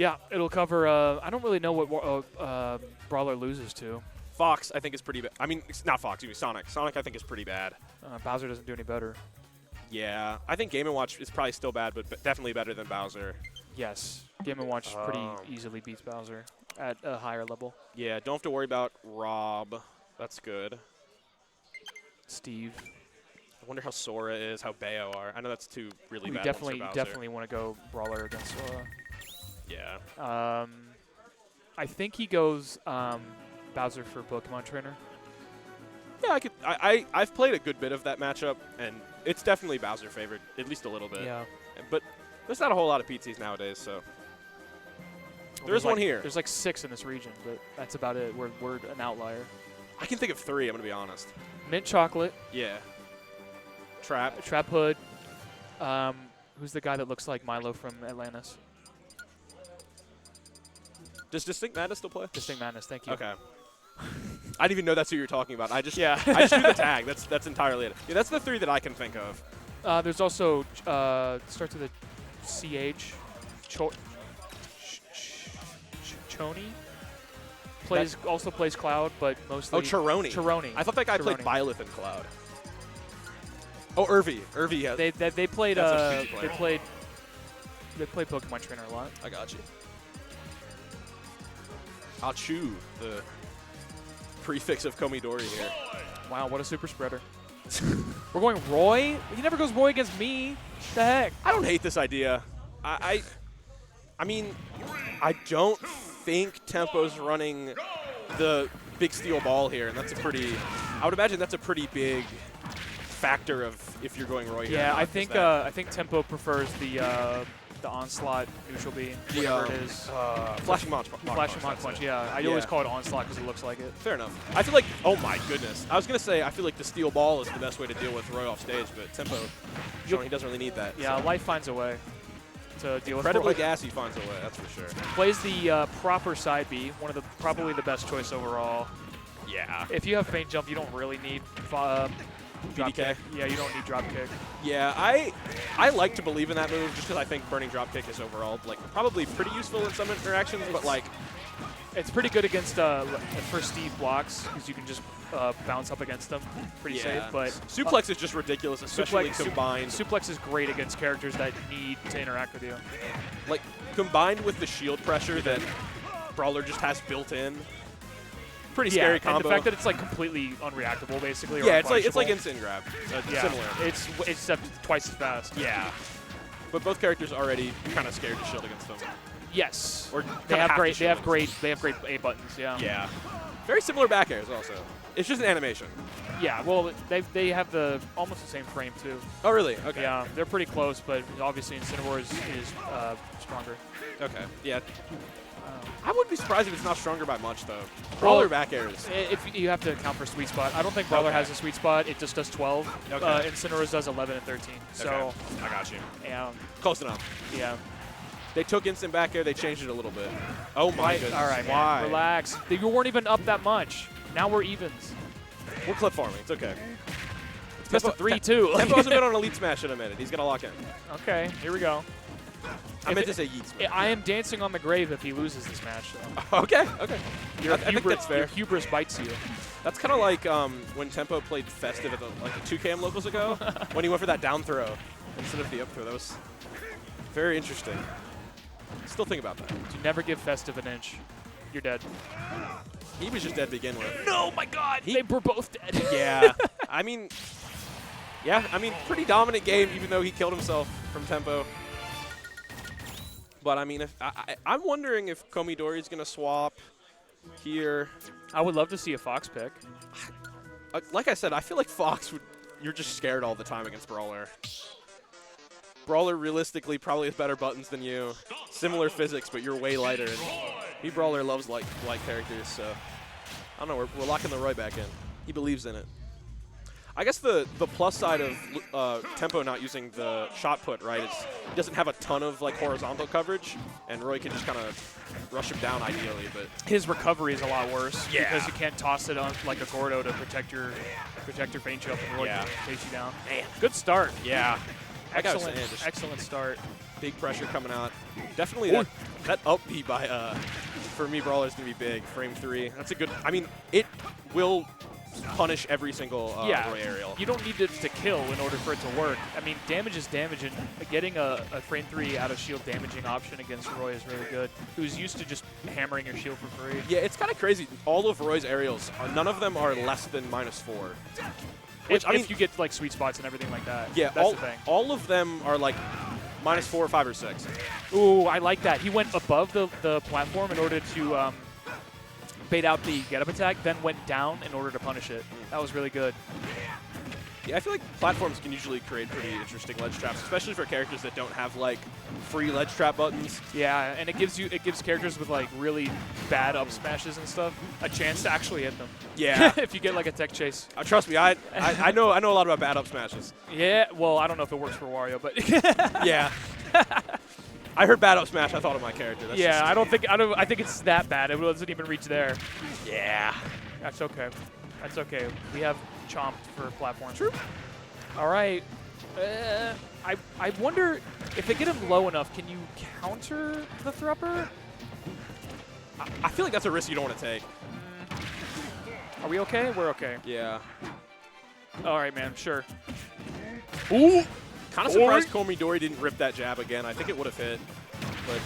Yeah, it'll cover. I don't really know what Brawler loses to. Fox, I think, is pretty bad. I mean, it's not Fox, excuse me, Sonic. Sonic, I think, is pretty bad. Bowser doesn't do any better. Yeah, I think Game & Watch is probably still bad, but definitely better than Bowser. Yes, Game & Watch pretty easily beats Bowser at a higher level. Yeah, don't have to worry about Rob. That's good. Steve. I wonder how Sora is, how Bayo are. I know that's two really bad definitely, ones for Bowser. definitely want to go Brawler against Sora. Yeah. I think he goes Bowser for Pokemon Trainer. Yeah, I've played a good bit of that matchup, and it's definitely Bowser favored, at least a little bit. Yeah. But there's not a whole lot of PTs nowadays, so. There is one here. There's like 6 in this region, but that's about it. We're an outlier. I can think of 3, I'm going to be honest. Mint Chocolate. Yeah. Trap. Trap Hood. Who's the guy that looks like Milo from Atlantis? Does Distinct Madness still play? Distinct Madness, thank you. Okay. I didn't even know that's who you were talking about. I just yeah. I just knew the tag. That's entirely it. Yeah, that's the 3 that I can think of. There's also starts with a CH. Choni. Also plays Cloud, but mostly. Oh, Chironi. Chironi. I thought that guy played Byleth in Cloud. Oh, Irvi. Irvi. Yeah. They played. They played Pokemon Trainer a lot. I got you. I'll chew the prefix of Komidori here. Wow, what a super spreader. We're going Roy? He never goes Roy against me. The heck? I don't hate this idea. I mean, I don't think Tempo's running the big steel ball here, and that's a pretty. I would imagine that's a pretty big factor of if you're going Roy here. Yeah, I think Tempo prefers the Onslaught neutral B, whatever it is. Flashing Mach Punch, yeah. I always call it Onslaught because it looks like it. Fair enough. I feel like, oh my goodness. I was going to say, I feel like the steel ball is the best way to deal with Roy off stage, but Tempo, showing he doesn't really need that. Yeah, so. Life finds a way to deal with Incredibly gassy finds a way, that's for sure. Plays the proper side B, probably the best choice overall. Yeah. If you have feint jump, you don't really need drop kick. Yeah, you don't need drop kick. Yeah, I like to believe in that move just because I think burning drop kick is overall like probably pretty useful in some interactions, but like it's pretty good against for Steve blocks because you can just bounce up against them pretty safe. But suplex is just ridiculous, especially combined. Suplex is great against characters that need to interact with you. Like combined with the shield pressure that Brawler just has built in. Pretty scary combo. And the fact that it's like completely unreactable, basically. Yeah, it's like instant grab. Similar. It's twice as fast. Yeah, but both characters are already kind of scared to shield against them. Yes. Or they have great A buttons. Yeah. Yeah. Very similar back airs also. It's just an animation. Yeah. Well, they have almost the same frame too. Oh really? Okay. Yeah, they're pretty close, but obviously Incineroar is stronger. Okay. Yeah. I wouldn't be surprised if it's not stronger by much, though. Brawler back airs. If you have to account for sweet spot. I don't think Brawler has a sweet spot. It just does 12. Okay. Incineroar does 11 and 13. So I got you. Yeah. Close enough. Yeah. They took instant back air. They changed it a little bit. Oh, my goodness. All right, why? Man. Relax. You weren't even up that much. Now we're evens. We're clip farming. It's okay. It's best of 3, too. Tempo hasn't been on Elite Smash in a minute. He's going to lock in. Okay, here we go. I meant to say Yeet Smash. I am dancing on the grave if he loses this match, though. Okay. I think that's fair. Your hubris bites you. That's kind of like when Tempo played Festive at the 2 KMLocals ago, when he went for that down throw instead of the up throw. That was very interesting. Still think about that. You never give Festive an inch. You're dead. He was just dead to begin with. No, my God. They were both dead. Yeah. I mean, pretty dominant game, even though he killed himself from Tempo. But, I mean, I'm wondering if Komidori is going to swap here. I would love to see a Fox pick. Like I said, I feel like Fox you're just scared all the time against Brawler. Brawler, realistically, probably has better buttons than you. Similar physics, but you're way lighter. And Brawler loves light characters, so I don't know. We're locking the Roy back in. He believes in it. I guess the plus side of Tempo not using the shot put, right, is he doesn't have a ton of like horizontal coverage, and Roy can just kind of rush him down ideally. But his recovery is a lot worse because you can't toss it on like a Gordo to protect your feint jump, and Roy can chase you down. Man, good start. Yeah, excellent start. Big pressure coming out. Definitely That up B by, for me, Brawler's going to be big. Frame 3. That's a good, I mean, it will punish every single Roy aerial. You don't need it to kill in order for it to work. I mean, damage is damage, and getting a frame 3 out of shield damaging option against Roy is really good, who's used to just hammering your shield for free. Yeah, it's kind of crazy. All of Roy's aerials, none of them are less than -4. Which, I mean, if you get like sweet spots and everything like that. Yeah, that's the thing. All of them are like -4, 5, or 6. Ooh, I like that. He went above the platform in order to bait out the get-up attack, then went down in order to punish it. That was really good. Yeah, I feel like platforms can usually create pretty interesting ledge traps, especially for characters that don't have like free ledge trap buttons. Yeah, and it gives characters with like really bad up smashes and stuff a chance to actually hit them. Yeah. If you get like a tech chase. Trust me, I know a lot about bad up smashes. Yeah, well, I don't know if it works for Wario, but yeah. I heard bad up smash. I thought of my character. That's yeah, I think it's that bad. It doesn't even reach there. Yeah. That's okay. That's okay. We have chomped for platforms. True. All right. I wonder if they get him low enough, can you counter the Thrupper? I feel like that's a risk you don't want to take. Are we okay? We're okay. Yeah. All right, man. Sure. Ooh. Kind of surprised Komidori didn't rip that jab again. I think it would have hit, but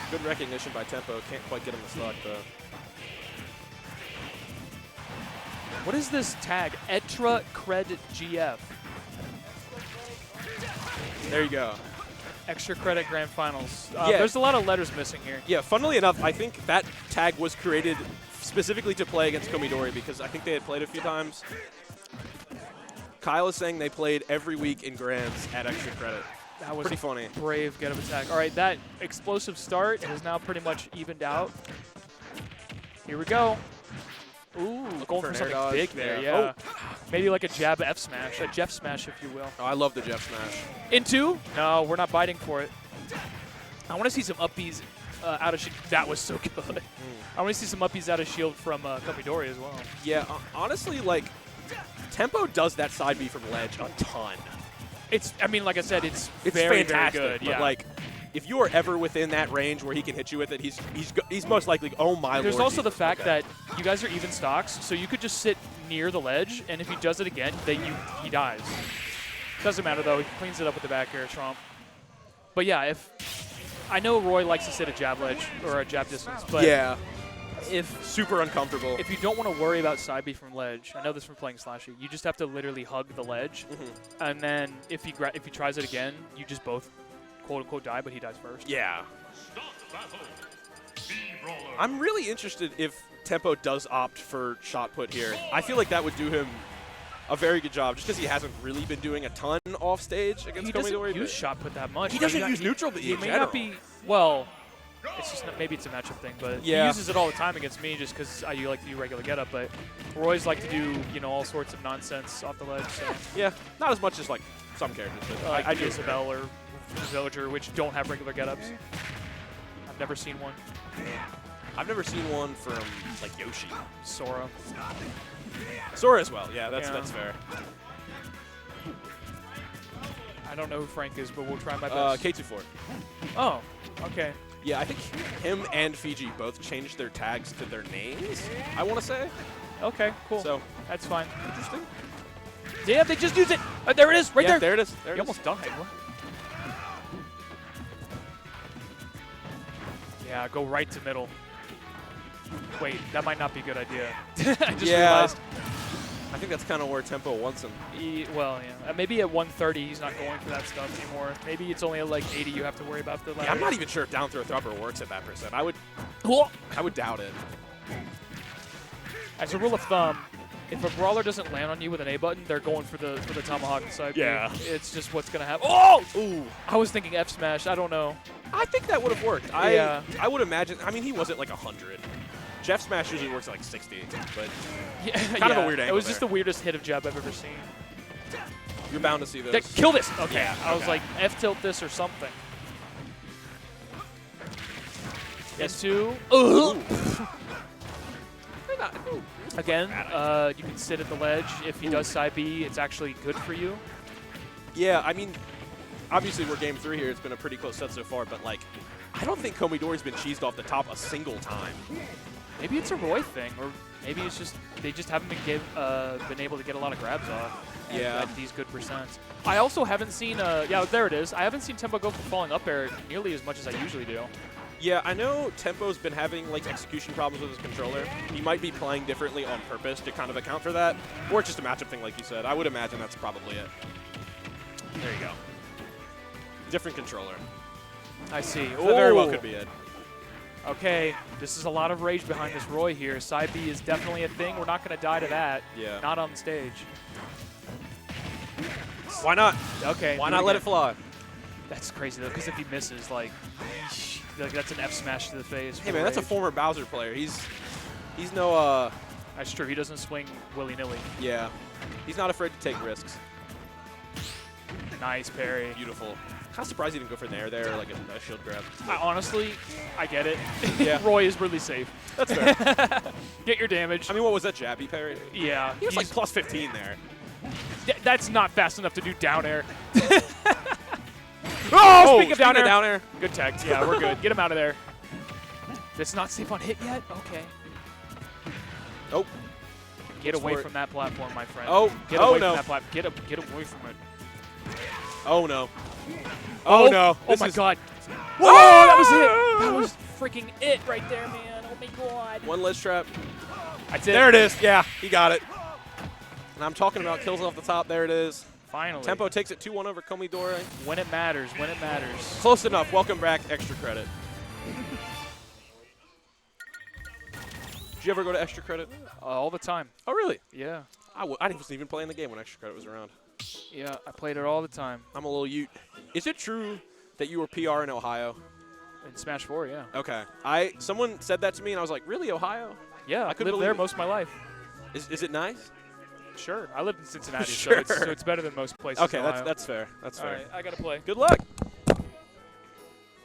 good recognition by Tempo. Can't quite get him to stock though. What is this tag? Etra Cred GF. There you go. Extra credit grand finals. Yeah. There's a lot of letters missing here. Yeah, funnily enough, I think that tag was created specifically to play against Komidori because I think they had played a few times. Kyle is saying they played every week in Grands at extra credit. That was pretty funny. Brave get-up attack. All right, that explosive start is now pretty much evened out. Here we go. Ooh, going for something big there, yeah. Oh. Maybe like a jab F smash, a Jeff smash, if you will. Oh, I love the Jeff smash. Into? No, we're not biting for it. I want to see some up Bs out of shield. That was so good. I want to see some up Bs out of shield from Komidori as well. Yeah, honestly, like, Tempo does that side B from ledge a ton. I mean, like I said, it's very, fantastic, very good. yeah. But like, if you are ever within that range where he can hit you with it, he's most likely, oh my lord. There's also the fact that you guys are even stocks, so you could just sit near the ledge, and if he does it again, then he dies. Doesn't matter though. He cleans it up with the back air tromp. But yeah, I know Roy likes to sit a jab ledge or a jab distance, but yeah. Super uncomfortable. If you don't want to worry about side B from ledge, I know this from playing Slashy, you just have to literally hug the ledge, and then if he tries it again, you just both quote unquote die, but he dies first. Yeah. I'm really interested if Tempo does opt for shot put here. I feel like that would do him a very good job, just because he hasn't really been doing a ton off stage against Komidori. He doesn't use shot put that much. He doesn't use neutral B in may general. not be, well, it's just maybe it's a matchup thing, but yeah. He uses it all the time against me just because I like to do regular get-up, but Roy's like to do, all sorts of nonsense off the ledge. So. Yeah, not as much as like some characters, but like I do. Isabel or Villager, which don't have regular get-ups. I've never seen one. I've never seen one from like Yoshi. Sora. Sora as well, yeah, that's fair. I don't know who Frank is, but we'll try my best. K24. Oh, okay. Yeah, I think him and Fiji both changed their tags to their names, I want to say. Okay, cool. So that's fine. Interesting. Yeah, they just used it. There it is, right there. There it is. There you almost died. What? Yeah, go right to middle. Wait, that might not be a good idea. I just realized. I think that's kind of where Tempo wants him. Well, yeah. Maybe at 130, he's not going for that stuff anymore. Maybe it's only at like 80 you have to worry about the ladder. Yeah, I'm not even sure if down throw Thrupper works at that percent. I would doubt it. As a rule of thumb, if a Brawler doesn't land on you with an A button, they're going for the Tomahawk inside. Yeah. It's just what's going to happen. Oh! Ooh. I was thinking F smash. I don't know. I think that would have worked. Yeah. I would imagine. I mean, he wasn't like 100. Jeff Smash usually works at like 60, but kind of a weird angle. It was just the weirdest hit of jab I've ever seen. You're bound to see those. Kill this! Okay. Yeah, I was like, F-tilt this or something. S2. Again, you can sit at the ledge. If he does side B, it's actually good for you. Yeah, I mean, obviously we're game 3 here. It's been a pretty close set so far, but like, I don't think Komidori's been cheesed off the top a single time. Maybe it's a Roy thing, or maybe it's just they just haven't been able to get a lot of grabs off at these good percents. I also haven't seen, yeah, there it is. I haven't seen Tempo go for falling up air nearly as much as I usually do. Yeah, I know Tempo's been having like execution problems with his controller. He might be playing differently on purpose to kind of account for that, or it's just a matchup thing, like you said. I would imagine that's probably it. There you go. Different controller. I see. That very well could be it. Okay, this is a lot of rage behind this Roy here. Side B is definitely a thing. We're not going to die to that. Yeah. Not on the stage. Why not? Okay. Why not let it fly? That's crazy, though, because if he misses, like that's an F smash to the face. Hey, man, that's a former Bowser player. He's no... That's true. He doesn't swing willy-nilly. Yeah. He's not afraid to take risks. Nice parry. Beautiful. Kind of surprised he didn't go for nair there, like a shield grab. Honestly, I get it. Yeah. Roy is really safe. That's fair. Get your damage. I mean, what was that jabby parry? Yeah. He was like plus 15 there. That's not fast enough to do down air. Speaking of down air. Good tech. Yeah, we're good. Get him out of there. It's not safe on hit yet? Okay. Oh. Get away from that platform, my friend. Oh. Get away from that platform. Get away from it. Oh, no. Oh, no. Oh, my God. Whoa, that was it. That was freaking it right there, man. Oh, my God. One ledge trap. That's it. There it is. Yeah, he got it. And I'm talking about kills off the top. There it is. Finally. Tempo takes it 2-1 over Komidori. When it matters. When it matters. Close enough. Welcome back. Extra credit. Did you ever go to extra credit? All the time. Oh, really? Yeah. I wasn't even playing the game when extra credit was around. Yeah, I played it all the time. I'm a little Ute. Is it true that you were PR in Ohio? In Smash 4, yeah. Okay. Someone said that to me, and I was like, really, Ohio? Yeah, I lived there most of my life. Is it nice? Sure. I lived in Cincinnati, Sure. so it's better than most places. Okay, that's fair. That's fair. All right, I got to play. Good luck.